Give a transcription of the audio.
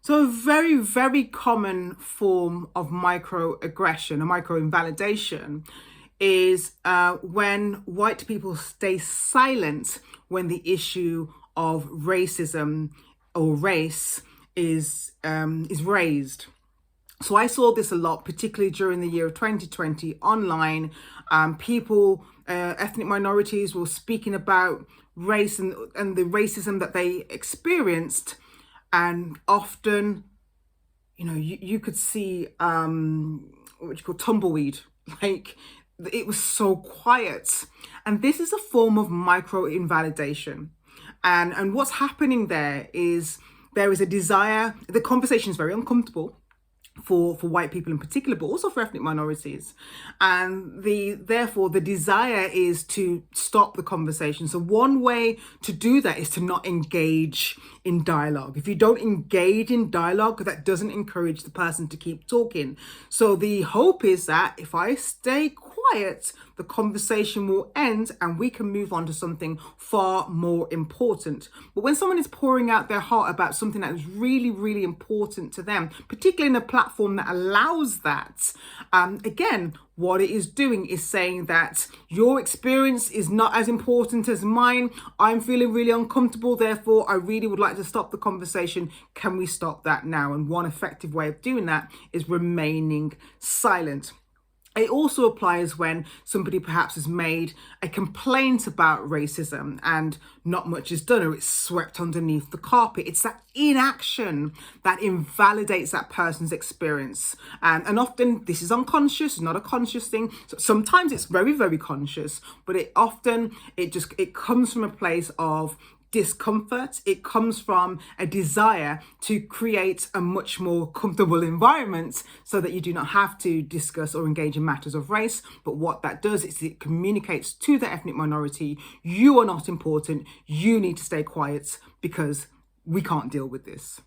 So a very, very common form of microaggression, or microinvalidation, is when white people stay silent when the issue of racism or race is raised. So I saw this a lot, particularly during the year of 2020 online. People, ethnic minorities were speaking about race and the racism that they experienced. And often, you could see what you call tumbleweed. Like, it was so quiet. And this is a form of micro invalidation. And what's happening there is a desire, the conversation is very uncomfortable for white people in particular, but also for ethnic minorities. And therefore the desire is to stop the conversation. So one way to do that is to not engage in dialogue. If you don't engage in dialogue, that doesn't encourage the person to keep talking. So the hope is that if I stay quiet, the conversation will end and we can move on to something far more important. But when someone is pouring out their heart about something that is really, really important to them, particularly in a platform that allows that, again, what it is doing is saying that your experience is not as important as mine. I'm feeling really uncomfortable. Therefore, I really would like to stop the conversation. Can we stop that now? And one effective way of doing that is remaining silent. It also applies when somebody perhaps has made a complaint about racism and not much is done, or it's swept underneath the carpet. It's that inaction that invalidates that person's experience. And often this is unconscious, it's not a conscious thing. So sometimes it's very, very conscious, but it comes from a place of discomfort. It comes from a desire to create a much more comfortable environment so that you do not have to discuss or engage in matters of race. But what that does is it communicates to the ethnic minority, you are not important, you need to stay quiet because we can't deal with this.